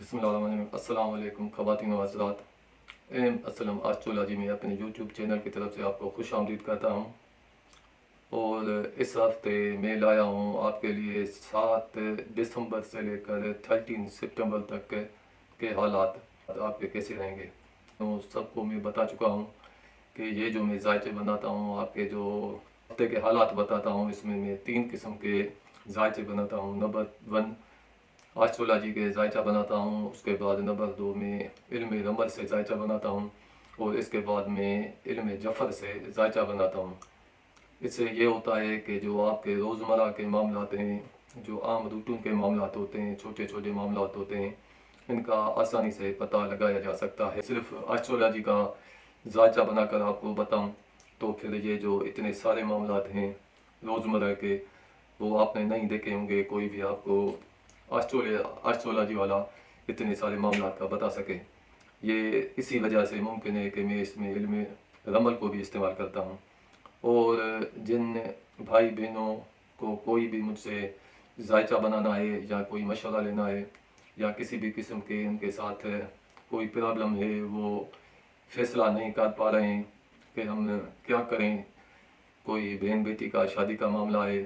अस्सलाम वालेकुम ख़वातीन व हज़रात। एम असलम एस्ट्रोलॉजी में अपने यूट्यूब चैनल की तरफ से आपको खुश आमदीद करता हूँ। और इस हफ्ते मैं लाया हूँ आपके लिए 7 दिसंबर से लेकर 13 सितंबर तक के हालात आपके कैसे रहेंगे। तो सबको मैं बता चुका हूँ कि ये जो मैं जायचे बनाता हूँ, आपके जो हफ्ते के हालात बताता हूँ, इसमें मैं 3 किस्म के जायचे बनाता हूँ। नंबर 1 एस्ट्रोलॉजी के जायचा बनाता हूँ, उसके बाद नंबर 2 में इल्म रमल से जायचा बनाता हूँ, और इसके बाद में इल्म जफ़र से जायचा बनाता हूँ। इससे ये होता है कि जो आपके रोज़मर्रा के मामलात हैं, जो आम रूटीन के मामलात होते हैं, छोटे छोटे मामलात होते हैं, इनका आसानी से पता लगाया जा सकता है। सिर्फ एस्ट्रोलॉजी का जायचा बनाकर आपको बताऊँ तो फिर ये जो इतने सारे मामलात हैं रोज़मर्रा के, वो आपने नहीं देखे होंगे। कोई भी आपको एस्ट्रोलॉजी वाला इतने सारे मामलात का बता सके। ये इसी वजह से मुमकिन है कि मैं इसमें इल्म रमल को भी इस्तेमाल करता हूँ। और जिन भाई बहनों को कोई भी मुझसे जायचा बनाना है या कोई मशवरा लेना है या किसी भी किस्म के उनके साथ कोई प्रॉब्लम है, वो फैसला नहीं कर पा रहे हैं कि हम क्या करें, कोई बहन बेटी का शादी का मामला है,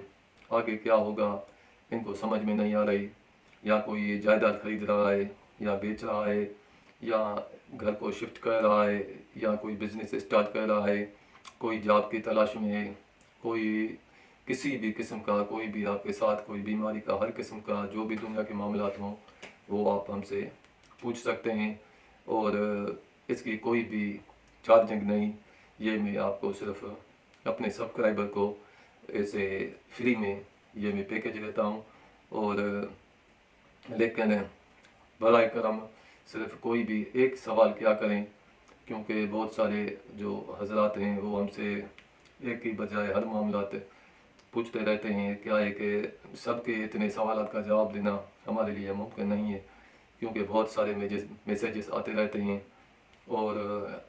आगे क्या होगा, इनको समझ में नहीं आ रही, या कोई जायदाद खरीद रहा है या बेच रहा है, या घर को शिफ्ट कर रहा है, या कोई बिज़नेस स्टार्ट कर रहा है, कोई जॉब की तलाश में है, कोई किसी भी किस्म का, कोई भी आपके साथ कोई बीमारी का, हर किस्म का जो भी दुनिया के मामलात हों, वो आप हमसे पूछ सकते हैं। और इसकी कोई भी चार्जिंग नहीं, ये मैं आपको सिर्फ अपने सब्सक्राइबर को ऐसे फ्री में ये मैं पैकेज देता हूँ। और लेकिन बराए करम सिर्फ कोई भी एक सवाल क्या करें, क्योंकि बहुत सारे जो हजरात हैं वो हमसे एक ही बजाय हर मामलात पूछते रहते हैं। क्या है कि सबके इतने सवाल का जवाब देना हमारे लिए मुमकिन नहीं है, क्योंकि बहुत सारे मैसेजेस आते रहते हैं। और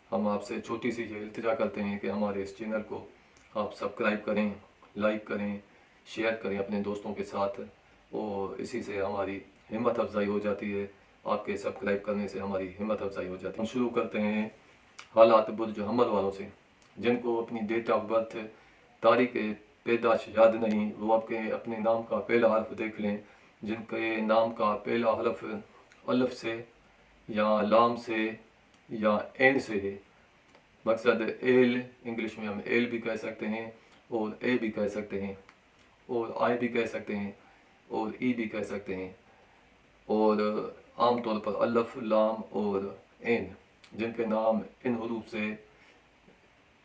हम आपसे छोटी सी ये इल्तिजा करते हैं कि हमारे इस चैनल को आप सब्सक्राइब करें, लाइक करें, शेयर करें अपने दोस्तों के साथ, और इसी से हमारी हिम्मत अफजाई हो जाती है। आपके सब्सक्राइब करने से हमारी हिम्मत अफजाई हो जाती है। हम शुरू करते हैं हालात बुर्ज हमल वालों से, जिनको अपनी डेट ऑफ बर्थ, तारीख पैदाश याद नहीं, वो आपके अपने नाम का पहला हर्फ देख लें। जिनके नाम का पहला हर्फ अल्फ से या लाम से या एन से है, मकसद एल, इंग्लिश में हम एल भी कह सकते हैं और ए भी कह सकते हैं और आई भी कह सकते हैं और ई भी कह सकते हैं। और आम तौर पर अल्फ, लाम और एन, जिनके नाम इन हरूफ से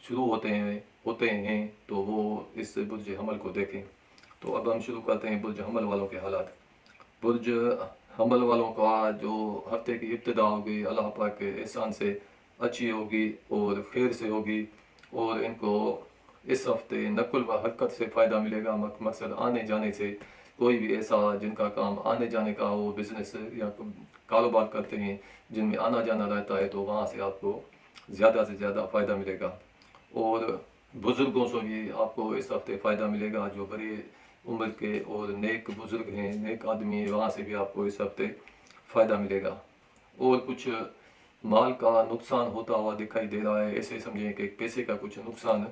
शुरू होते हैं तो वो इस बुर्ज हमल को देखें। तो अब हम शुरू करते हैं बुर्ज हमल वालों के हालात। बुर्ज हमल वालों का जो हफ्ते की इब्तिदा होगी अल्लाह पाक के एहसान से अच्छी होगी और खैर से होगी, और इनको इस हफ्ते नकुल व हरकत से फ़ायदा मिलेगा। मकसद आने जाने से, कोई भी ऐसा जिनका काम आने जाने का हो, बिज़नेस या कारोबार करते हैं जिनमें आना जाना रहता है, तो वहाँ से आपको ज़्यादा से ज़्यादा फ़ायदा मिलेगा। और बुज़ुर्गों से भी आपको इस हफ्ते फ़ायदा मिलेगा। जो बड़े उम्र के और नेक बुज़ुर्ग हैं, नेक आदमी हैं, वहाँ से भी आपको इस हफ्ते फ़ायदा मिलेगा। और कुछ माल का नुकसान होता हुआ दिखाई दे रहा है, ऐसे समझें कि पैसे का कुछ नुकसान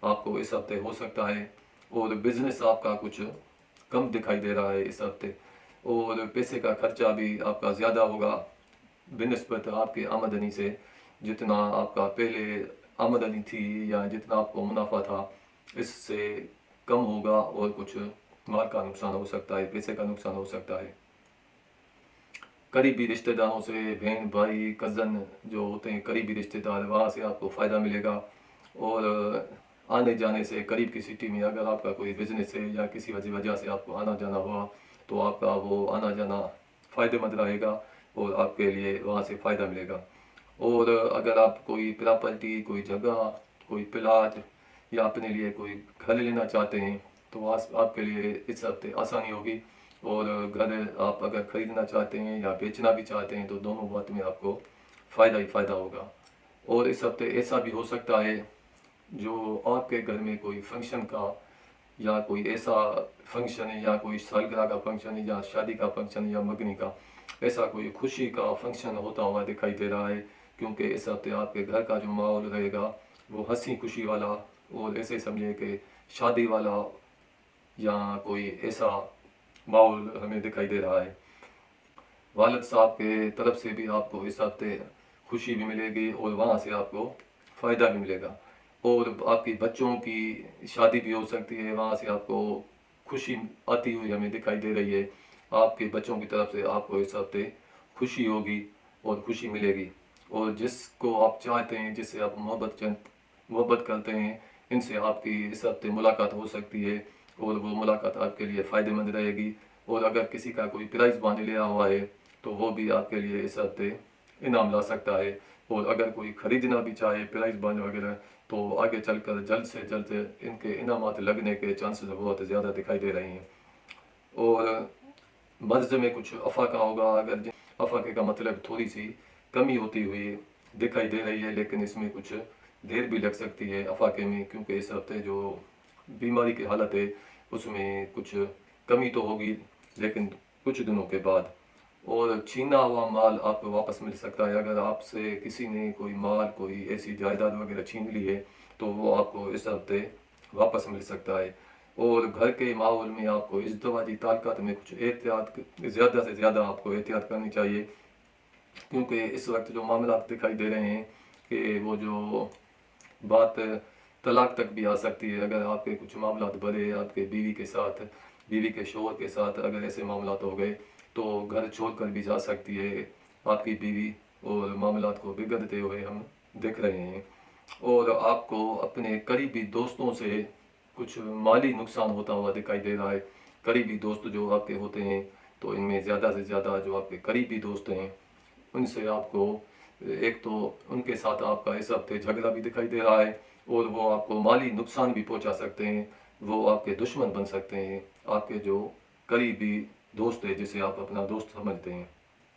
आपको इस हफ्ते हो सकता है। और बिज़नेस आपका कुछ कम दिखाई दे रहा है इस हफ्ते, और पैसे का खर्चा भी आपका ज़्यादा होगा बिनिस्बत आपकी आमदनी से। जितना आपका पहले आमदनी थी या जितना आपको मुनाफा था, इससे कम होगा, और कुछ माल का नुकसान हो सकता है, पैसे का नुकसान हो सकता है। करीबी रिश्तेदारों से, बहन भाई कज़न जो होते हैं करीबी रिश्तेदार, वहाँ से आपको फ़ायदा मिलेगा। और आने जाने से, करीब की सिटी में अगर आपका कोई बिज़नेस है या किसी वजह से आपको आना जाना हुआ, तो आपका वो आना जाना फ़ायदेमंद रहेगा और आपके लिए वहाँ से फ़ायदा मिलेगा। और अगर आप कोई प्रॉपर्टी, कोई जगह, कोई प्लाट या अपने लिए कोई घर लेना चाहते हैं, तो आपके लिए इस हफ्ते आसानी होगी। और घर आप अगर ख़रीदना चाहते हैं या बेचना भी चाहते हैं, तो दोनों बात में आपको फ़ायदा ही फ़ायदा होगा। और इस हफ्ते ऐसा भी हो सकता है जो आपके घर में कोई फंक्शन का या कोई ऐसा फंक्शन है या कोई सालगिरह का फंक्शन है या शादी का फंक्शन है या मगनी का, ऐसा कोई खुशी का फंक्शन होता हुआ दिखाई दे रहा है, क्योंकि इस हफ्ते आपके घर का जो माहौल रहेगा वो हंसी खुशी वाला, और ऐसे समझे कि शादी वाला या कोई ऐसा माहौल हमें दिखाई दे रहा है। वालिद साहब के तरफ से भी आपको इस हफ्ते खुशी भी मिलेगी और वहाँ से आपको फ़ायदा भी मिलेगा, और आपकी बच्चों की शादी भी हो सकती है, वहाँ से आपको खुशी आती हुई हमें दिखाई दे रही है। आपके बच्चों की तरफ से आपको इस हफ्ते खुशी होगी और खुशी मिलेगी, और जिसको आप चाहते हैं, जिससे आप मोहब्बत करते हैं, इनसे आपकी इस हफ्ते मुलाकात हो सकती है, और वो मुलाकात आपके लिए फ़ायदेमंद रहेगी। और अगर किसी का कोई प्राइज़ बांध लिया हुआ है तो वो भी आपके लिए इस हफ्ते इनाम ला सकता है, और अगर कोई ख़रीदना भी चाहे प्राइज़ बांध वगैरह, तो आगे चलकर जल्द से जल्द इनके इनामात लगने के चांसेस बहुत ज़्यादा दिखाई दे रहे हैं। और मर्ज़ में कुछ अफाका होगा, अगर अफाके का मतलब थोड़ी सी कमी होती हुई दिखाई दे रही है, लेकिन इसमें कुछ देर भी लग सकती है अफाके में, क्योंकि इस हफ्ते जो बीमारी की हालत है उसमें कुछ कमी तो होगी, लेकिन कुछ दिनों के बाद। और छीना हुआ माल आपको वापस मिल सकता है, अगर आपसे किसी ने कोई माल, कोई ऐसी जायदाद वगैरह छीन ली है तो वो आपको इस हफ्ते वापस मिल सकता है। और घर के माहौल में आपको इज़्दिवाजी ताल्लुकात में कुछ एहतियात, ज़्यादा से ज़्यादा आपको एहतियात करनी चाहिए, क्योंकि इस वक्त जो मामला दिखाई दे रहे हैं कि वो जो बात तलाक तक भी आ सकती है। अगर आपके कुछ मामला बड़े आपके बीवी के साथ, बीवी के शौहर के साथ अगर ऐसे मामला हो गए तो घर छोड़ कर भी जा सकती है आपकी बीवी, और मामला को बिगड़ते हुए हम देख रहे हैं। और आपको अपने करीबी दोस्तों से कुछ माली नुकसान होता हुआ दिखाई दे रहा है। करीबी दोस्त जो आपके होते हैं, तो इनमें ज़्यादा से ज़्यादा जो आपके करीबी दोस्त हैं उनसे आपको, एक तो उनके साथ आपका इस हफ्ते झगड़ा भी दिखाई दे रहा है, और वो आपको माली नुकसान भी पहुंचा सकते हैं, वो आपके दुश्मन बन सकते हैं, आपके जो करीबी दोस्त है जिसे आप अपना दोस्त समझते हैं।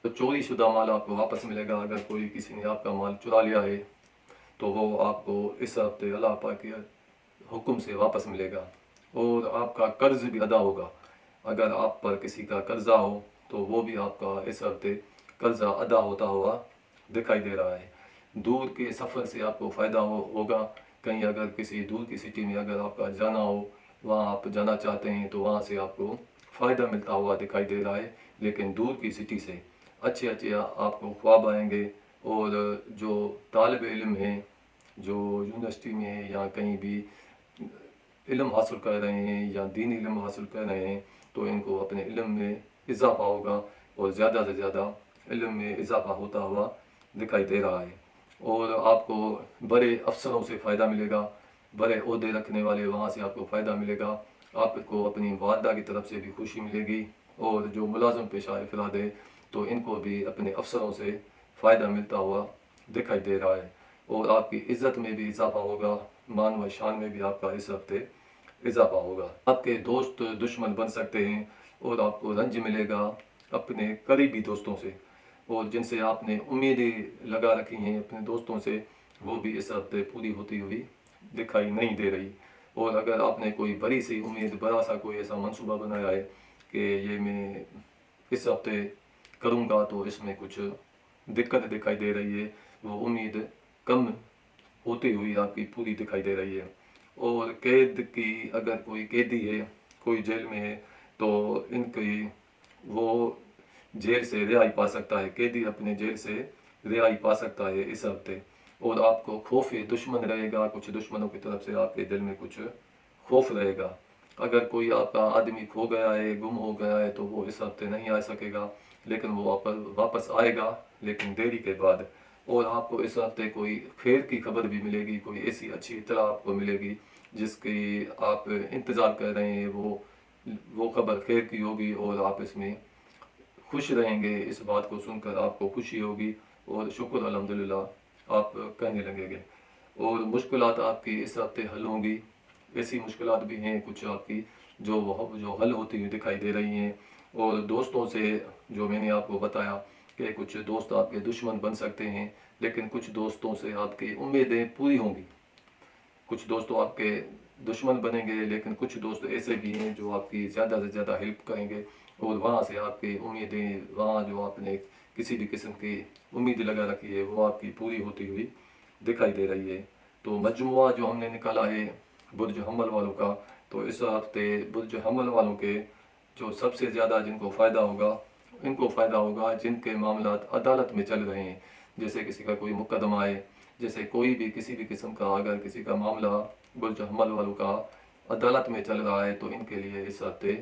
तो चोरी शुदा माल आपको वापस मिलेगा, अगर कोई किसी ने आपका माल चुरा लिया है तो वो आपको इस हफ्ते अल्लाह पाक के हुक्म से वापस मिलेगा। और आपका कर्ज भी अदा होगा, अगर आप पर किसी का कर्जा हो तो वो भी आपका इस हफ्ते कर्जा अदा होता हुआ दिखाई दे रहा है। दूर के सफ़र से आपको फ़ायदा होगा, कहीं अगर किसी दूर की सिटी में अगर आपका जाना हो, वहाँ आप जाना चाहते हैं तो वहाँ से आपको फ़ायदा मिलता हुआ दिखाई दे रहा है, लेकिन दूर की सिटी से अच्छे अच्छे आपको ख्वाब आएंगे। और जो तालिब इल्म हैं, जो यूनिवर्सिटी में है या कहीं भी इल्म हासिल कर रहे हैं या दीनी इल्म हासिल कर रहे हैं, तो इनको अपने इल्म में इजाफ़ा होगा, और ज़्यादा से ज़्यादा इल्म में इजाफ़ा होता हुआ दिखाई दे रहा है। और आपको बड़े अफसरों से फ़ायदा मिलेगा, बड़े ओहदे रखने वाले वहाँ से आपको फ़ायदा मिलेगा, आपको अपनी वालदा की तरफ से भी खुशी मिलेगी, और जो मुलाज़म पेशा अफराद है तो इनको भी अपने अफसरों से फ़ायदा मिलता हुआ दिखाई दे रहा है। और आपकी इज़्ज़त में भी इजाफ़ा होगा, मान व शान में भी आपका इस हफ्ते इजाफ़ा होगा। आपके दोस्त दुश्मन बन सकते हैं, और आपको रंज मिलेगा अपने करीबी दोस्तों से, और जिनसे आपने उम्मीदें लगा रखी हैं अपने दोस्तों से, वो भी इस हफ्ते पूरी होती हुई दिखाई नहीं दे रही। और अगर आपने कोई बड़ी सी उम्मीद, बड़ा सा कोई ऐसा मंसूबा बनाया है कि ये मैं इस हफ्ते करूँगा, तो इसमें कुछ दिक्कत दिखाई दे रही है, वो उम्मीद कम होती हुई आपकी पूरी दिखाई दे रही है। और कैद की, अगर कोई कैदी है, कोई जेल में है, तो इनकी वो जेल से रिहाई पा सकता है, कैदी अपने जेल से रिहाई पा सकता है इस हफ्ते। और आपको खौफ दुश्मन रहेगा, कुछ दुश्मनों की तरफ से आपके दिल में कुछ खौफ रहेगा। अगर कोई आपका आदमी खो गया है, गुम हो गया है, तो वो इस हफ्ते नहीं आ सकेगा, लेकिन वो वापस आएगा, लेकिन देरी के बाद। और आपको इस हफ्ते कोई खैर की खबर भी मिलेगी, कोई ऐसी अच्छी इत्तला आपको मिलेगी जिसकी आप इंतज़ार कर रहे हैं, वो खबर खैर की होगी, और आप इसमें खुश रहेंगे। इस बात को सुनकर आपको खुशी होगी, और शुक्र अल्हम्दुलिल्लाह आप कहने लगेंगे। और मुश्किलात आपकी इस हफ्ते हल होंगी, ऐसी मुश्किलात भी हैं कुछ आपकी जो हल होती हुई दिखाई दे रही हैं। और दोस्तों से, जो मैंने आपको बताया कि कुछ दोस्त आपके दुश्मन बन सकते हैं, लेकिन कुछ दोस्तों से आपकी उम्मीदें पूरी होंगी। कुछ दोस्त तो आपके दुश्मन बनेंगे, लेकिन कुछ दोस्त ऐसे भी हैं जो आपकी ज़्यादा से ज़्यादा हेल्प करेंगे, اور وہاں سے آپ کی امیدیں، وہاں جو آپ نے کسی بھی قسم کی امید لگا رکھی ہے وہ آپ کی پوری ہوتی ہوئی دکھائی دے رہی ہے۔ تو مجموعہ جو ہم نے نکالا ہے برج حمل والوں کا، تو اس ہفتے برج حمل والوں کے جو سب سے زیادہ جن کو فائدہ ہوگا، ان کو فائدہ ہوگا جن کے معاملات عدالت میں چل رہے ہیں، جیسے کسی کا کوئی مقدمہ ہے، جیسے کوئی بھی کسی بھی قسم کا اگر کسی کا معاملہ برج حمل والوں کا عدالت میں چل رہا ہے تو ان کے لیے اس ہفتے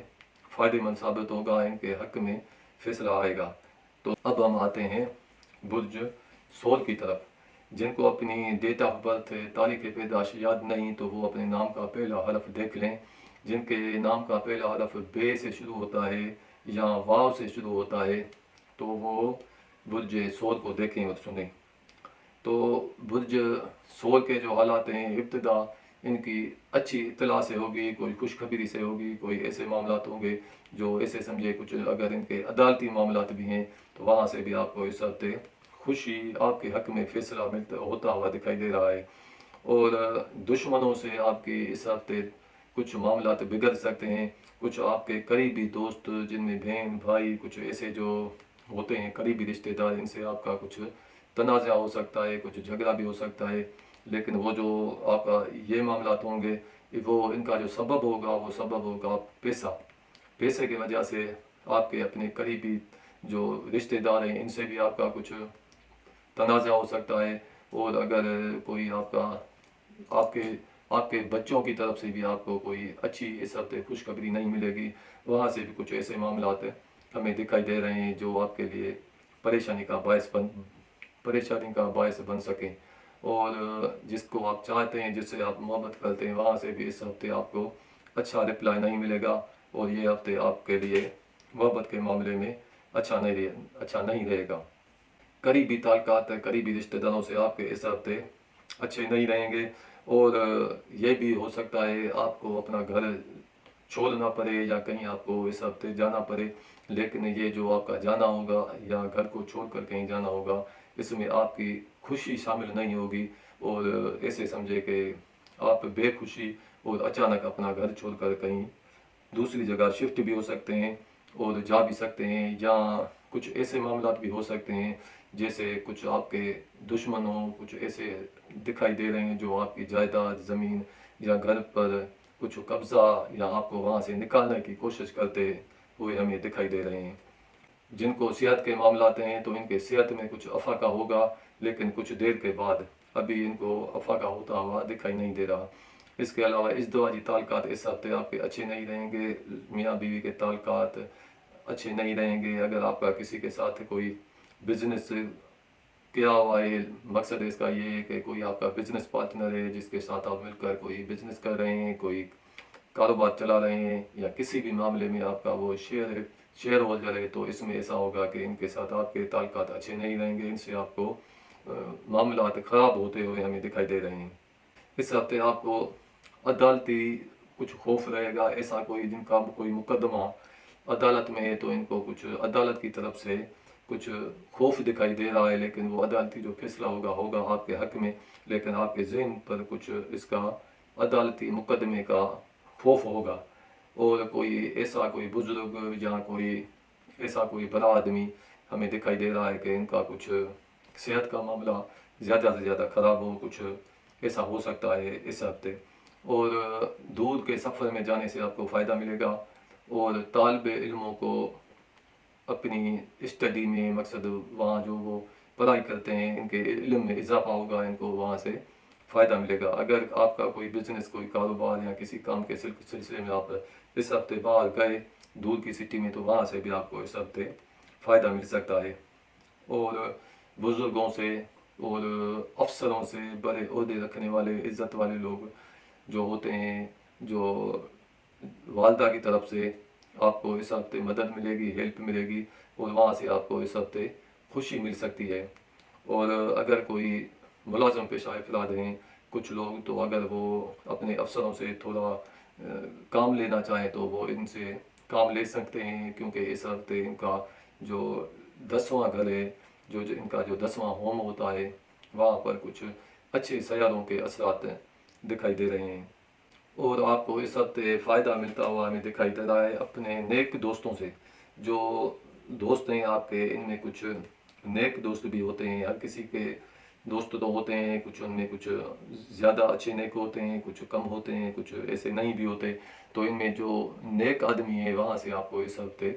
فائدہ مند ثابت ہوگا، ان کے حق میں فیصلہ آئے گا۔ تو اب ہم آتے ہیں برج سور کی طرف۔ جن کو اپنی ڈیٹ آف برتھ تاریخ پیدائش یاد نہیں تو وہ اپنے نام کا پہلا حرف دیکھ لیں۔ جن کے نام کا پہلا حرف بے سے شروع ہوتا ہے یا واو سے شروع ہوتا ہے تو وہ برج سور کو دیکھیں اور سنیں۔ تو برج سور کے جو حالات ہیں، ابتدا ان کی اچھی اطلاع سے ہوگی، کوئی خوشخبری سے ہوگی، کوئی ایسے معاملات ہوں گے جو ایسے سمجھے، کچھ اگر ان کے عدالتی معاملات بھی ہیں تو وہاں سے بھی آپ کو اس ہفتے خوشی، آپ کے حق میں فیصلہ ہوتا ہوا دکھائی دے رہا ہے۔ اور دشمنوں سے آپ کی اس ہفتے کچھ معاملات بگڑ سکتے ہیں۔ کچھ آپ کے قریبی دوست جن میں بہن بھائی کچھ ایسے جو ہوتے ہیں قریبی رشتہ دار، ان سے آپ کا کچھ تنازع ہو سکتا ہے، کچھ جھگڑا بھی ہو سکتا ہے، لیکن وہ جو آپ کا یہ معاملات ہوں گے وہ ان کا جو سبب ہوگا پیسے کی وجہ سے آپ کے اپنے قریبی جو رشتہ دار ہیں ان سے بھی آپ کا کچھ تنازع ہو سکتا ہے۔ اور اگر کوئی آپ کے بچوں کی طرف سے بھی آپ کو کوئی اچھی اس ہفتے خوشخبری نہیں ملے گی، وہاں سے بھی کچھ ایسے معاملات ہمیں دکھائی دے رہے ہیں جو آپ کے لیے پریشانی کا باعث بن سکیں۔ اور جس کو آپ چاہتے ہیں، جس سے آپ محبت کرتے ہیں، وہاں سے بھی اس ہفتے آپ کو اچھا رپلائی نہیں ملے گا، اور یہ ہفتے آپ کے لیے محبت کے معاملے میں اچھا نہیں رہے گا۔ قریبی تعلقات، قریبی رشتہ داروں سے آپ کے اس ہفتے اچھے نہیں رہیں گے، اور یہ بھی ہو سکتا ہے آپ کو اپنا گھر چھوڑنا پڑے یا کہیں آپ کو اس ہفتے جانا پڑے، لیکن یہ جو آپ کا جانا ہوگا یا گھر کو چھوڑ کر کہیں جانا ہوگا، اس میں آپ کی خوشی شامل نہیں ہوگی، اور ایسے سمجھے کہ آپ بے خوشی اور اچانک اپنا گھر چھوڑ کر کہیں دوسری جگہ شفٹ بھی ہو سکتے ہیں اور جا بھی سکتے ہیں، یا کچھ ایسے معاملات بھی ہو سکتے ہیں جیسے کچھ آپ کے دشمنوں کچھ ایسے دکھائی دے رہے ہیں جو آپ کی جائیداد، زمین یا گھر پر کچھ قبضہ یا آپ کو وہاں سے نکالنے کی کوشش کرتے ہوئے ہمیں دکھائی دے رہے ہیں۔ جن کو صحت کے معاملات ہیں تو ان کے صحت میں کچھ افاقہ ہوگا، لیکن کچھ دیر کے بعد ابھی ان کو افاقہ ہوتا ہوا دکھائی نہیں دے رہا۔ اس کے علاوہ ازدواجی تعلقات اس ہفتے آپ کے اچھے نہیں رہیں گے، میاں بیوی کے تعلقات اچھے نہیں رہیں گے۔ اگر آپ کا کسی کے ساتھ کوئی بزنس کیا ہوا ہے، مقصد اس کا یہ ہے کہ کوئی آپ کا بزنس پارٹنر ہے جس کے ساتھ آپ مل کر کوئی بزنس کر رہے ہیں، کوئی کاروبار چلا رہے ہیں، یا کسی بھی معاملے میں آپ کا وہ شیئر ہولڈر ہے، تو اس میں ایسا ہوگا کہ ان کے ساتھ آپ کے تعلقات اچھے نہیں رہیں گے، ان سے آپ کو معاملات خراب ہوتے ہوئے ہمیں دکھائی دے رہے ہیں۔ اس ہفتے آپ کو عدالتی کچھ خوف رہے گا، ایسا کوئی جن کا کوئی مقدمہ عدالت میں ہے تو ان کو کچھ عدالت کی طرف سے کچھ خوف دکھائی دے رہا ہے، لیکن وہ عدالتی جو فیصلہ ہوگا آپ کے حق میں، لیکن آپ کے ذہن پر کچھ اس کا عدالتی مقدمے کا خوف ہوگا۔ اور کوئی بزرگ یا کوئی بڑا آدمی ہمیں دکھائی دے رہا ہے کہ ان کا کچھ صحت کا معاملہ زیادہ سے زیادہ خراب ہو، کچھ ایسا ہو سکتا ہے اس ہفتے۔ اور دور کے سفر میں جانے سے آپ کو فائدہ ملے گا، اور طالب علموں کو اپنی اسٹڈی میں، مقصد وہاں جو وہ پڑھائی کرتے ہیں ان کے علم میں اضافہ ہوگا، ان کو وہاں سے فائدہ ملے گا۔ اگر آپ کا کوئی بزنس، کوئی کاروبار یا کسی کام کے سلسلے میں آپ اس ہفتے باہر گئے دور کی سٹی میں تو وہاں سے بھی آپ کو اس ہفتے فائدہ مل سکتا ہے۔ اور بزرگوں سے اور افسروں سے، بڑے عہدے رکھنے والے عزت والے لوگ جو ہوتے ہیں، جو والدہ کی طرف سے آپ کو اس ہفتے مدد ملے گی، ہیلپ ملے گی، اور وہاں سے آپ کو اس ہفتے خوشی مل سکتی ہے۔ اور اگر کوئی ملازم پیشہ افراد ہیں کچھ لوگ، تو اگر وہ اپنے افسروں سے تھوڑا کام لینا چاہیں تو وہ ان سے کام لے سکتے ہیں، کیونکہ اس ہفتے ان کا جو 10واں گھر ہے، ان کا جو 10واں ہوم ہوتا ہے، وہاں پر کچھ اچھے سیاروں کے اثرات دکھائی دے رہے ہیں۔ اور آپ کو اس ہفتے فائدہ ملتا ہوا ہمیں دکھائی دے رہا ہے اپنے نیک دوستوں سے۔ جو دوست ہیں آپ کے ان میں کچھ نیک دوست بھی ہوتے ہیں. ہر کسی کے دوست تو ہوتے ہیں, کچھ ان میں کچھ زیادہ اچھے نیک ہوتے ہیں, کچھ کم ہوتے ہیں, کچھ ایسے نہیں بھی ہوتے. تو ان میں جو نیک آدمی ہے وہاں سے آپ کو اس ہفتے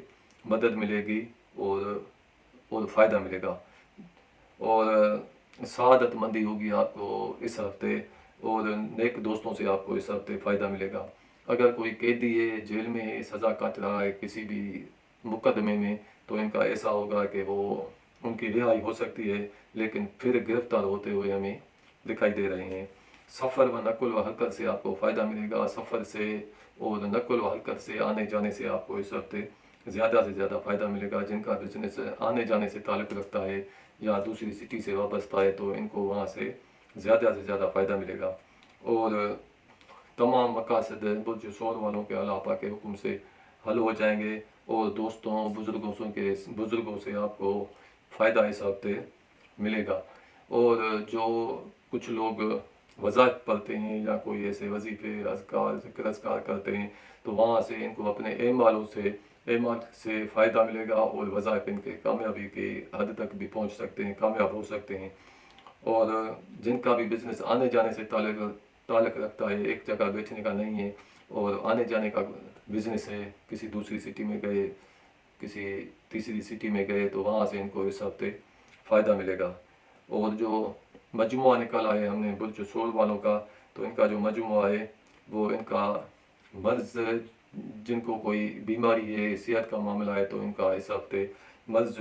مدد ملے گی اور فائدہ ملے گا, اور سعادت مندی ہوگی آپ کو اس ہفتے, اور نیک دوستوں سے آپ کو اس ہفتے فائدہ ملے گا. اگر کوئی قیدی ہے, جیل میں ہے, سزا کاٹ رہا ہے کسی بھی مقدمے میں, تو ان کا ایسا ہوگا کہ وہ ان کی رہائی ہو سکتی ہے, لیکن پھر گرفتار ہوتے ہوئے ہمیں دکھائی دے رہے ہیں. سفر و نقل و حرکت سے آپ کو فائدہ ملے گا. سفر سے اور نقل و حرکت سے, آنے جانے سے آپ کو اس ہفتے زیادہ سے زیادہ فائدہ ملے گا. جن کا بزنس آنے جانے سے تعلق رکھتا ہے یا دوسری سٹی سے وابستہ ہے, تو ان کو وہاں سے زیادہ فائدہ ملے گا. اور تمام مقاصد برج سور والوں کے اللہ پاک کے حکم سے حل ہو جائیں گے, اور دوستوں بزرگوں سے آپ کو فائدہ اس ہفتے ملے گا. اور جو کچھ لوگ وظائف پڑھتے ہیں یا کوئی ایسے وظیفے اذکار ذکر اذکار کرتے ہیں, تو وہاں سے ان کو اپنے اعمال سے فائدہ ملے گا, اور وظائف ان کے کامیابی کی حد تک بھی پہنچ سکتے ہیں, کامیاب ہو سکتے ہیں. اور جن کا بھی بزنس آنے جانے سے تعلق رکھتا ہے, ایک جگہ بیٹھنے کا نہیں ہے اور آنے جانے کا بزنس ہے, کسی دوسری سٹی میں گئے, کسی تیسری سٹی میں گئے, تو وہاں سے ان کو اس ہفتے فائدہ ملے گا. اور جو مجموعہ نکالا ہے ہم نے برج سول والوں کا, تو ان کا جو مجموعہ ہے وہ ان کا مرض, جن کو کوئی بیماری ہے, صحت کا معاملہ ہے, تو ان کا اس ہفتے مرض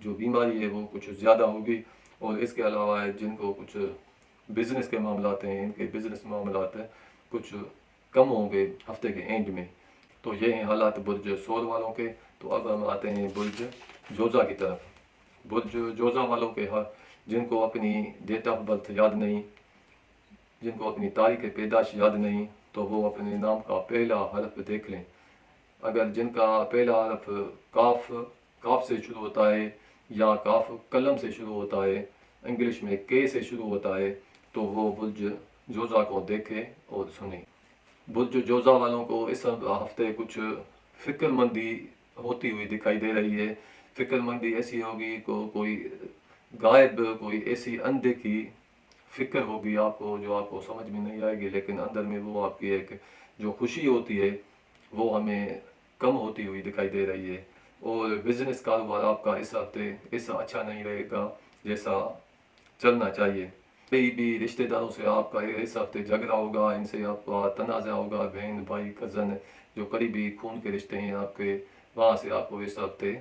جو بیماری ہے وہ کچھ زیادہ ہوگی. اور اس کے علاوہ جن کو کچھ بزنس کے معاملات ہیں, ان کے بزنس معاملات کچھ کم ہوں گے ہفتے کے اینڈ میں. تو یہ ہیں حالات برج سول والوں کے. تو اب ہم آتے ہیں برج جوزا کی طرف. برج جوزا والوں کے جن کو اپنی ڈیٹ آف برتھ یاد نہیں, جن کو اپنی تاریخ پیدائش یاد نہیں, تو وہ اپنے نام کا پہلا حرف دیکھ لیں. اگر جن کا پہلا حرف کاف سے شروع ہوتا ہے, یا کاف قلم سے شروع ہوتا ہے, انگلش میں کے سے شروع ہوتا ہے, تو وہ برج جوزا کو دیکھیں اور سنیں. برج جوزا والوں کو اس ہفتے کچھ فکر مندی ہوتی ہوئی دکھائی دے رہی ہے. فکر مندی ایسی ہوگی کوئی غائب, کوئی ایسی اندیکھی فکر ہوگی آپ کو جو آپ کو سمجھ میں نہیں آئے گی, لیکن اندر میں وہ آپ کی ایک جو خوشی ہوتی ہے وہ ہمیں کم ہوتی ہوئی دکھائی دے رہی ہے. اور بزنس کاروبار آپ کا اس ہفتے ایسا اچھا نہیں رہے گا جیسا چلنا چاہیے. کئی بھی رشتہ داروں سے آپ کا اس ہفتے جھگڑا ہوگا, ان سے آپ کا تنازع ہوگا, بہن بھائی کزن جو قریبی خون کے رشتے ہیں آپ کے, وہاں سے آپ کو اس ہفتے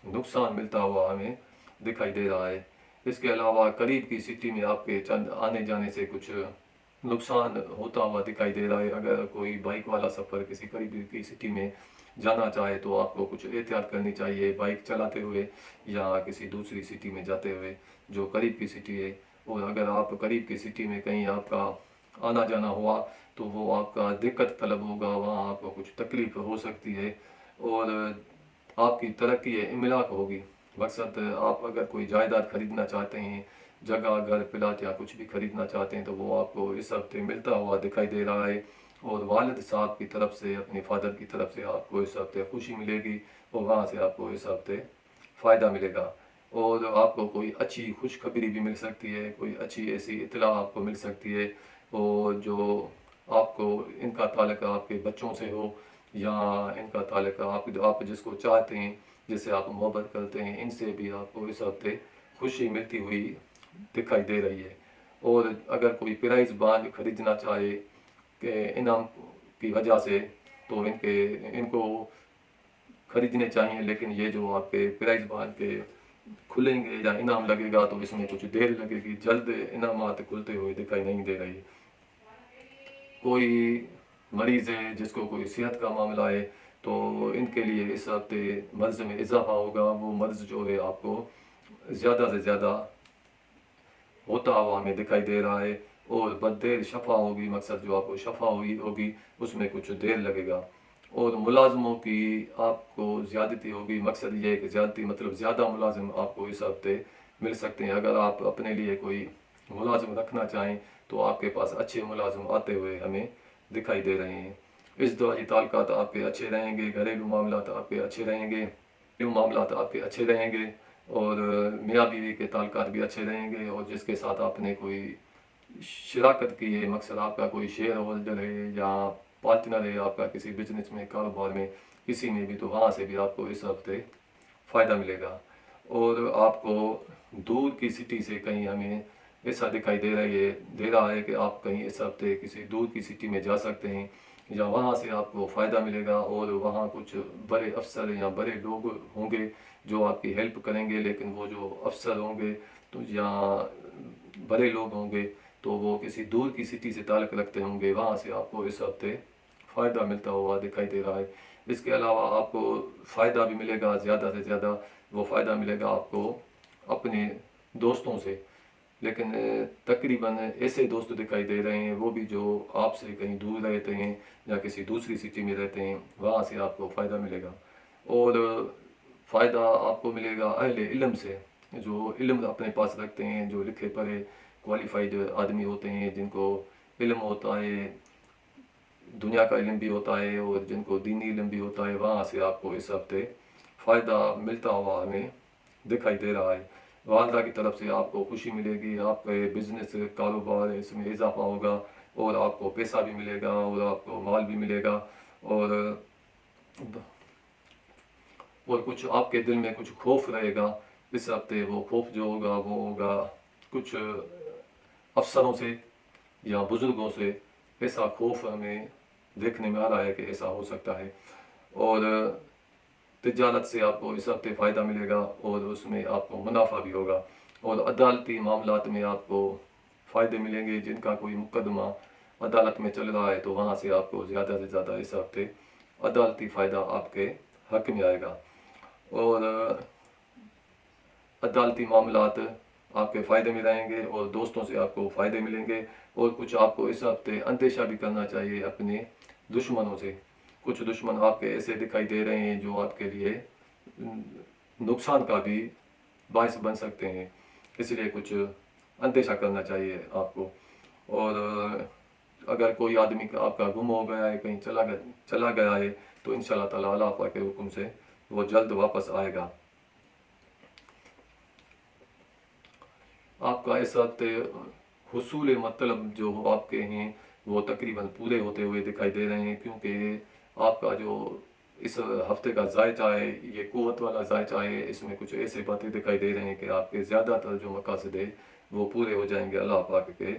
نقصان ملتا ہوا ہمیں دکھائی دے رہا ہے. اس کے علاوہ قریب کی سٹی میں آپ کے چند آنے جانے سے کچھ نقصان ہوتا ہوا دکھائی دے رہا ہے. اگر کوئی بائک والا سفر کسی قریبی کی سٹی میں جانا چاہے تو آپ کو کچھ احتیاط کرنی چاہیے بائک چلاتے ہوئے یا کسی دوسری سٹی میں جاتے ہوئے جو قریب کی سٹی ہے. اور اگر آپ قریب کی سٹی میں کہیں آپ کا آنا جانا ہوا تو وہ آپ کا دقت طلب ہوگا, وہاں آپ کو کچھ تکلیف ہو سکتی ہے, اور آپ کی ترقی املاک ہوگی. مقصد آپ اگر کوئی جائیداد خریدنا چاہتے ہیں, جگہ گھر پلاٹ یا کچھ بھی خریدنا چاہتے ہیں, تو وہ آپ کو اس ہفتے ملتا ہوا دکھائی دے رہا ہے. اور والد صاحب کی طرف سے, اپنے فادر کی طرف سے آپ کو اس ہفتے خوشی ملے گی, اور وہاں سے آپ کو اس ہفتے فائدہ ملے گا. اور آپ کو کوئی اچھی خوشخبری بھی مل سکتی ہے, کوئی اچھی ایسی اطلاع آپ کو مل سکتی ہے, اور جو آپ کو ان کا تعلق آپ کے بچوں سے ہو, یا ان کا تعلق آپ جس کو چاہتے ہیں, جس سے آپ محبت کرتے ہیں, ان سے بھی آپ کو اس ہفتے خوشی ملتی ہوئی دکھائی دے رہی ہے. اور اگر کوئی پرائز بانڈ خریدنا چاہے کہ انعام کی وجہ سے, تو ان کو خریدنے چاہیے, لیکن یہ جو آپ کے پرائز بانڈ کے کھلیں گے یا انعام لگے گا تو اس میں کچھ دیر لگے گی, جلد انعامات کھلتے ہوئے دکھائی نہیں دے رہی. کوئی مریض ہے جس کو کوئی صحت کا معاملہ ہے, تو ان کے لیے اس ہفتے مرض میں اضافہ ہوگا. وہ مرض جو ہے آپ کو زیادہ سے زیادہ ہوتا ہوا ہمیں دکھائی دے رہا ہے, اور بددیر شفا ہوگی. مقصد جو آپ کو شفا ہوگی اس میں کچھ دیر لگے گا. اور ملازموں کی آپ کو زیادتی ہوگی. مقصد یہ ہے کہ زیادتی مطلب زیادہ ملازم آپ کو اس ہفتے مل سکتے ہیں. اگر آپ اپنے لیے کوئی ملازم رکھنا چاہیں تو آپ کے پاس اچھے ملازم آتے ہوئے ہمیں دکھائی دے رہے ہیں. ازدواجی تعلقات آپ کے اچھے رہیں گے, گھریلو معاملات آپ کے اچھے رہیں گے, मामलात आपके अच्छे रहेंगे और मियाँ बीवी के ताल्लुकात भी अच्छे रहेंगे, और जिसके साथ आपने कोई शराकत की है, मकसद आपका कोई शेयर होल्डर है या पार्टनर है आपका किसी बिजनेस में, कारोबार में, किसी में भी, तो वहाँ से भी आपको इस हफ्ते फ़ायदा मिलेगा। और आपको दूर की सिटी से कहीं हमें ऐसा दिखाई दे रहा है कि आप कहीं इस हफ्ते किसी दूर की सिटी में जा सकते हैं, या वहाँ से आपको फ़ायदा मिलेगा, और वहाँ कुछ बड़े अफसर या बड़े लोग होंगे जो आपकी हेल्प करेंगे। लेकिन वो जो अफसर होंगे तो या बड़े लोग होंगे तो वो किसी दूर की सिटी से ताल्लुक़ रखते होंगे, वहाँ से आपको इस हफ्ते फ़ायदा मिलता हुआ दिखाई दे रहा है। इसके अलावा आपको फ़ायदा भी मिलेगा, ज़्यादा से ज़्यादा वो फ़ायदा मिलेगा आपको अपने दोस्तों से। लेकिन तकरीबन ऐसे दोस्त दिखाई दे रहे हैं वो भी जो आपसे कहीं दूर रहते हैं या किसी दूसरी सिटी में रहते हैं, वहाँ से आपको फ़ायदा मिलेगा। और फ़ायदा आपको मिलेगा अहले इल्म से, जो इल्म अपने पास रखते हैं, जो लिखे पढ़े क्वालिफाइड आदमी होते हैं, जिनको इल्म होता है, दुनिया का इल्म भी होता है और जिनको दीनी इल्म भी होता है, वहाँ से आपको इस हफ्ते फ़ायदा मिलता हुआ हमें दिखाई दे रहा है। वालदा की तरफ से आपको खुशी मिलेगी, आपके बिज़नेस कारोबार इसमें इजाफा होगा, और आपको पैसा भी मिलेगा और आपको माल भी मिलेगा। और कुछ आपके दिल में कुछ खौफ रहेगा इस हफ्ते, वो खौफ जो होगा वो होगा कुछ अफसरों से या बुज़ुर्गों से। ऐसा खौफ हमें देखने में आ रहा है कि ऐसा हो सकता है। और तिजारत से आपको इस हफ्ते फ़ायदा मिलेगा और उसमें आपको मुनाफा भी होगा। और अदालती मामलात में आपको फ़ायदे मिलेंगे, जिनका कोई मुकदमा अदालत में चल रहा है तो वहाँ से आपको ज़्यादा से ज़्यादा इस हफ्ते अदालती फ़ायदा आपके हक में आएगा। और अदालती मामलात आपके फ़ायदे में रहेंगे और दोस्तों से आपको फ़ायदे मिलेंगे। और कुछ आपको इस हफ्ते अंदेशा भी करना चाहिए अपने दुश्मनों से। कुछ दुश्मन आपके ऐसे दिखाई दे रहे हैं जो आपके लिए नुकसान का भी बायस बन सकते हैं, इसलिए कुछ अंदेशा करना चाहिए आपको। और अगर कोई आदमी का आपका गुम हो गया है, कहीं चला गया है, तो इंशाल्लाह ताला अल्लाह पाक के हुक्म से वो जल्द वापस आएगा। आपका इस हफ्ते हुसूल मतलब जो आपके हैं वो तकरीबन पूरे होते हुए दिखाई दे रहे हैं, क्योंकि आपका जो इस हफ्ते का जायचा है ये क़ुव्वत वाला जायचा है। इसमें कुछ ऐसे बातें दिखाई दे रहे हैं कि आपके ज़्यादातर जो मकासद है वो पूरे हो जाएंगे अल्लाह पाक के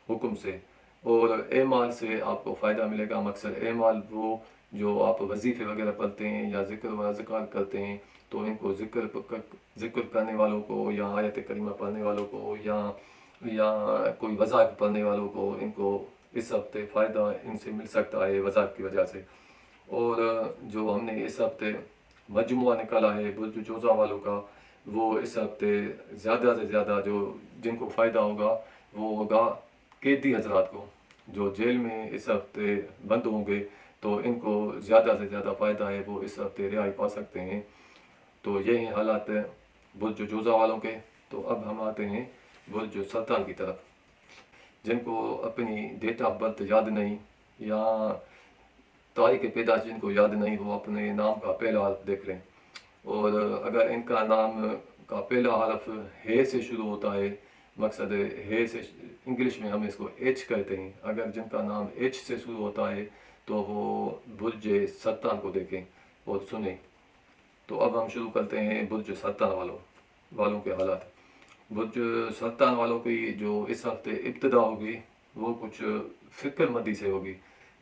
हुक्म से। और एमाल से आपको फ़ायदा मिलेगा। मकसद एमाल वो जो आप वजीफ़े वगैरह पढ़ते हैं या ज़िक्र व अज़कार करते हैं, तो इनको ज़िक्र करने वालों को या आयत करीमा पढ़ने वालों को या कोई वज़ाइफ पढ़ने वालों को, इनको इस हफ्ते फ़ायदा इनसे मिल सकता है वज़ाइफ की वजह से। और जो हमने इस हफ्ते मजमुआ निकाला है बुर्ज जोज़ा वालों का, वो इस हफ्ते ज़्यादा से ज़्यादा जो जिनको फ़ायदा होगा वो होगा कैदी हजरात को, जो जेल में इस हफ्ते बंद होंगे, तो इनको ज़्यादा से ज़्यादा फ़ायदा है, वो इस हफ्ते रिहाई पा सकते हैं। तो ये हैं हालात बुर्ज जोज़ा वालों के। तो अब हम आते हैं बुर्ज सरतान की तरफ। जिनको अपनी डेट ऑफ बर्थ याद नहीं या तारीख पैदाइश जिनको याद नहीं, वो अपने नाम का पहला हर्फ देख लें। और अगर इनका नाम का पहला हर्फ हे से शुरू होता है, मकसद हे से इंग्लिश में हम इसको एच कहते हैं, अगर जिनका नाम एच से शुरू होता है तो वो बुर्ज सरतान को देखें और सुने। तो अब हम शुरू करते हैं बुर्ज सरतान वालों के हालात। बुर्ज सरतान वालों की जो इस हफ्ते इब्तदा होगी वो कुछ फ़िक्रमंदी से होगी।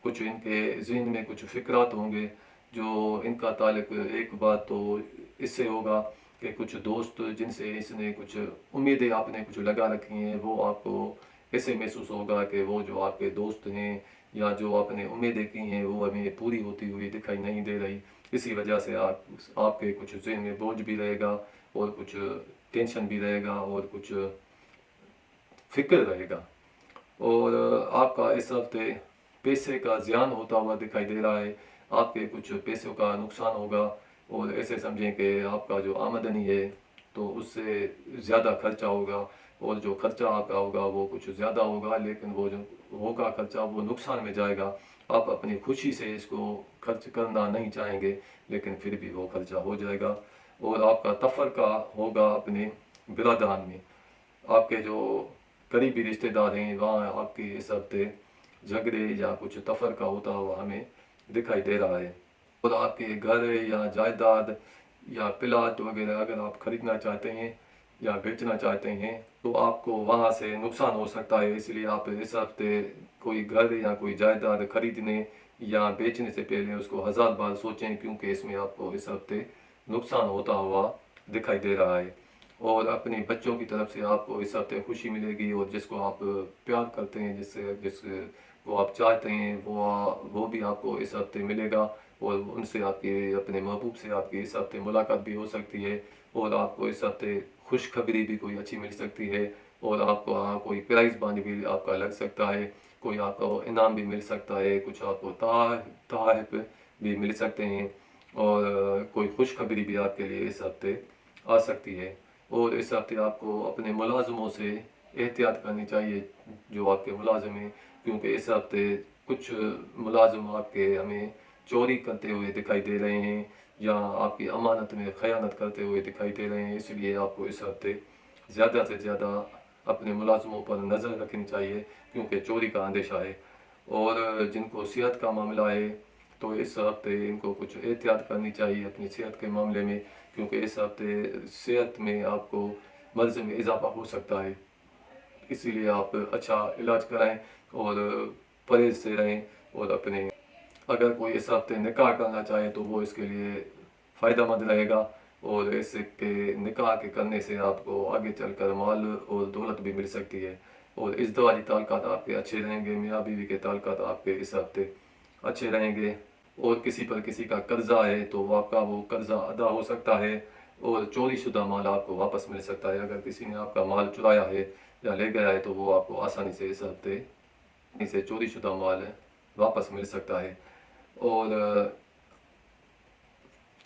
कुछ इनके जहन में कुछ फ़िक्रात होंगे जो इनका ताल्लुक, एक बात तो इससे होगा कि कुछ दोस्त जिनसे इसने कुछ उम्मीदें आपने कुछ लगा रखी हैं, वो आपको ऐसे महसूस होगा कि वो जो आपके दोस्त हैं या जो आपने उम्मीदें की हैं वो अभी पूरी होती हुई दिखाई नहीं दे रही। इसी वजह से आपके कुछ जहन में बोझ भी रहेगा और कुछ टेंशन भी रहेगा और कुछ फिक्र रहेगा। और आपका इस हफ्ते पैसे का ज़ियान होता हुआ दिखाई दे रहा है। आपके कुछ पैसों का नुकसान होगा, और ऐसे समझें कि आपका जो आमदनी है तो उससे ज़्यादा खर्चा होगा, और जो खर्चा आपका होगा वो कुछ ज़्यादा होगा, लेकिन वो जो होगा खर्चा वो नुकसान में जाएगा। आप अपनी खुशी से इसको खर्च करना नहीं चाहेंगे, लेकिन फिर भी वो खर्चा हो जाएगा। और आपका तफरका होगा अपने बिरादरान में। आपके जो करीबी रिश्तेदार हैं वहाँ आपके इस हफ्ते झगड़े या कुछ तफरका होता हुआ हमें दिखाई दे रहा है। और आपके घर या जायदाद या प्लाट वगैरह अगर आप खरीदना चाहते हैं या बेचना चाहते हैं तो आपको वहाँ से नुकसान हो सकता है। इसलिए आप इस हफ्ते कोई घर या कोई जायदाद खरीदने या बेचने से पहले उसको 1000 बार सोचें, क्योंकि इसमें आपको इस हफ्ते नुकसान होता हुआ दिखाई दे रहा है। और अपने बच्चों की तरफ से आपको इस हफ्ते खुशी मिलेगी, और जिसको आप प्यार करते हैं, जिस वो आप चाहते हैं वो भी आपको इस हफ्ते मिलेगा, और उनसे आपकी अपने महबूब से आपकी इस हफ्ते मुलाकात भी हो सकती है। और आपको इस हफ्ते खुशखबरी भी कोई अच्छी मिल सकती है, और आपको कोई प्राइज़ बांड भी आपका लग सकता है, कोई आपको इनाम भी मिल सकता है, कुछ आपको तोहफ़े भी मिल सकते हैं, और कोई खुशखबरी भी आपके लिए इस हफ्ते आ सकती है। और इस हफ्ते आपको अपने मुलाजमों से एहतियात करनी चाहिए, जो आपके मुलाजिम हैं, क्योंकि इस हफ्ते कुछ मुलाजिम आपके हमें चोरी करते हुए दिखाई दे रहे हैं या आपकी अमानत में ख़यानत करते हुए दिखाई दे रहे हैं। इसलिए आपको इस हफ्ते ज़्यादा से ज़्यादा अपने मुलाजमों पर नज़र रखनी चाहिए, क्योंकि चोरी का अंदेशा है। और जिनको सेहत का मामला है तो इस हफ्ते इनको कुछ एहतियात करनी चाहिए अपनी सेहत के मामले में, क्योंकि इस हफ्ते सेहत में आपको मर्ज़ में इजाफा हो सकता है। इसीलिए आप अच्छा इलाज कराएं और परहेज से रहें। और अपने अगर कोई इस हफ्ते निकाह करना चाहे तो वो इसके लिए फ़ायदेमंद रहेगा, और इसके निकाह के करने से आपको आगे चलकर माल और दौलत भी मिल सकती है। और इज़्दिवाजी ताल्लुकात आपके अच्छे रहेंगे, मियाँ बीवी के ताल्लुकात आपके इस हफ्ते अच्छे रहेंगे। और किसी पर किसी का कर्जा है तो आपका वो कर्जा अदा हो सकता है, और चोरी शुदा माल आपको वापस मिल सकता है। अगर किसी ने आपका माल चुराया है या ले गया है तो वो आपको आसानी से इस हफ्ते इसे चोरी शुदा माल वापस मिल सकता है। और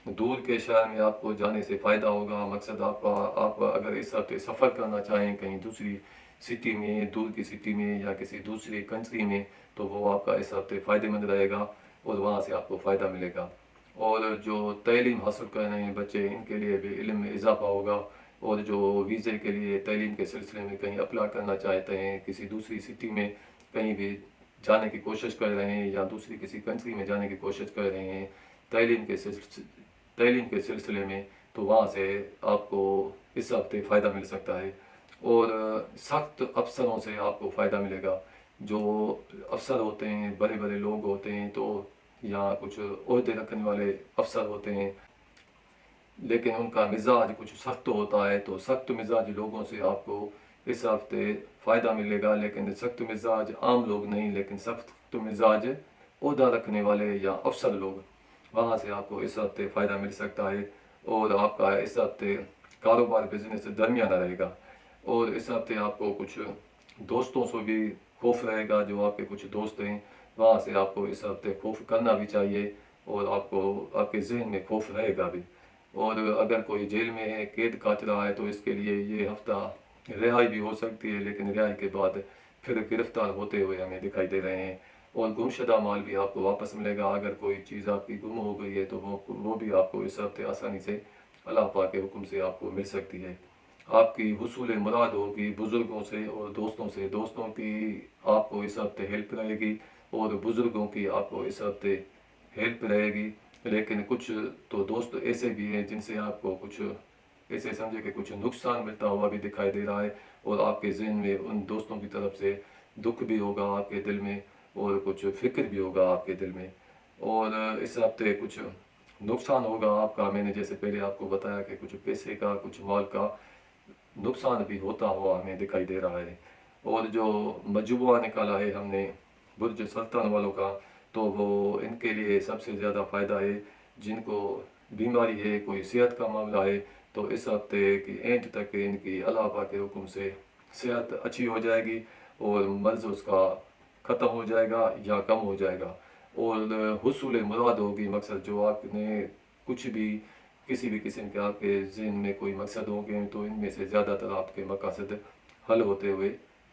दूर के शहर में आपको जाने से फ़ायदा होगा। मकसद आपका आप अगर इस हफ्ते सफ़र करना चाहें कहीं दूसरी सिटी में, दूर की सिटी में या किसी दूसरी कंट्री में, तो वो आपका इस हफ्ते फ़ायदेमंद रहेगा और वहाँ से आपको फ़ायदा मिलेगा। और जो तैलीम हासिल कर रहे हैं बच्चे, इनके लिए भी इल्म में इजाफ़ा होगा। और जो वीज़े के लिए तैलीम के सिलसिले में कहीं अप्लाई करना चाहते हैं, किसी दूसरी सिटी में कहीं भी जाने की कोशिश कर रहे हैं या दूसरी किसी कंट्री में जाने की कोशिश कर रहे हैं तैलीम के तैलीम के सिलसिले में, तो वहाँ से आपको इस हफ्ते फ़ायदा मिल सकता है। और सख्त अफसरों से आपको फ़ायदा मिलेगा। जो अफसर होते हैं, बड़े बड़े लोग होते हैं, तो या कुछ ओहदे रखने वाले अफसर होते हैं, लेकिन उनका मिजाज कुछ सख्त होता है, तो सख्त मिजाज लोगों से आपको इस हफ्ते फ़ायदा मिलेगा। लेकिन सख्त मिजाज आम लोग नहीं, लेकिन सख्त मिजाज ओहदा रखने वाले या अफसर लोग, वहाँ से आपको इस हफ्ते फ़ायदा मिल सकता है। और आपका इस हफ्ते कारोबार बिजनेस दरमियाना रहेगा। और इस हफ्ते आपको कुछ दोस्तों से भी खौफ रहेगा। जो आपके कुछ दोस्त हैं वहाँ से आपको इस हफ्ते खौफ करना भी चाहिए, और आपको आपके जहन में खौफ रहेगा भी। और अगर कोई जेल में है, कैद काट रहा है, तो इसके लिए ये हफ्ता रिहाई भी हो सकती है, लेकिन रिहाई के बाद फिर गिरफ्तार होते हुए हमें दिखाई दे रहे हैं। और गुमशुदा माल भी आपको वापस मिलेगा। अगर कोई चीज़ आपकी गुम हो गई है तो वो भी आपको इस हफ्ते आसानी से अल्लाह पाक के हुक्म से आपको मिल सकती है। आपकी हुसूल मुराद होगी बुज़ुर्गों से और दोस्तों से। दोस्तों की आपको इस हफ्ते हेल्प रहेगी, और बुज़ुर्गों की आपको इस हफ्ते हेल्प रहेगी। लेकिन कुछ तो दोस्त ऐसे भी हैं जिनसे आपको कुछ ऐसे समझे कि कुछ नुकसान मिलता हुआ भी दिखाई दे रहा है, और आपके जहन में उन दोस्तों की तरफ से दुख भी होगा आपके दिल में, और कुछ फ़िक्र भी होगा आपके दिल में। और इस हफ्ते कुछ नुकसान होगा आपका। मैंने जैसे पहले आपको बताया कि कुछ पैसे का, कुछ माल का नुकसान भी होता हुआ हमें दिखाई दे रहा है। और जो मजमुआ निकाला है हमने बुर्ज सुल्तान वालों का, तो वो इनके लिए सबसे ज़्यादा फ़ायदा है। जिनको बीमारी है, कोई सेहत का मामला है, तो इस हफ्ते की एंड तक इनकी अल्लाह पाक के हुक्म से सेहत अच्छी हो जाएगी, और मर्ज़ उसका ख़त्म हो जाएगा या कम हो जाएगा। और हुसूल मुराद होगी। मकसद जो आपने कुछ भी किसी भी किस्म के आपके ज़हन में कोई मकसद होंगे, तो इनमें से ज़्यादातर आपके मकासद हल होते हुए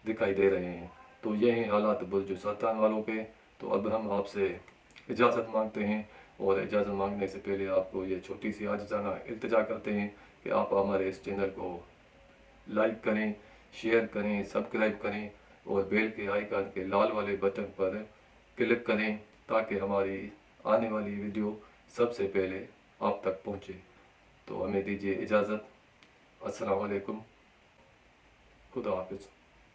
दिखाई दे रहे हैं। तो ये हैं हालात बुर्ज सुल्तान वालों के। तो अब हम आपसे इजाज़त मांगते हैं। اور اجازت مانگنے سے پہلے آپ کو یہ چھوٹی سی عاجزانہ التجا کرتے ہیں کہ آپ ہمارے اس چینل کو لائک کریں، شیئر کریں، سبسکرائب کریں اور بیل کے آئیکن کے لال والے بٹن پر کلک کریں تاکہ ہماری آنے والی ویڈیو سب سے پہلے آپ تک پہنچے۔ تو ہمیں دیجیے اجازت۔ السلام علیکم، خدا حافظ۔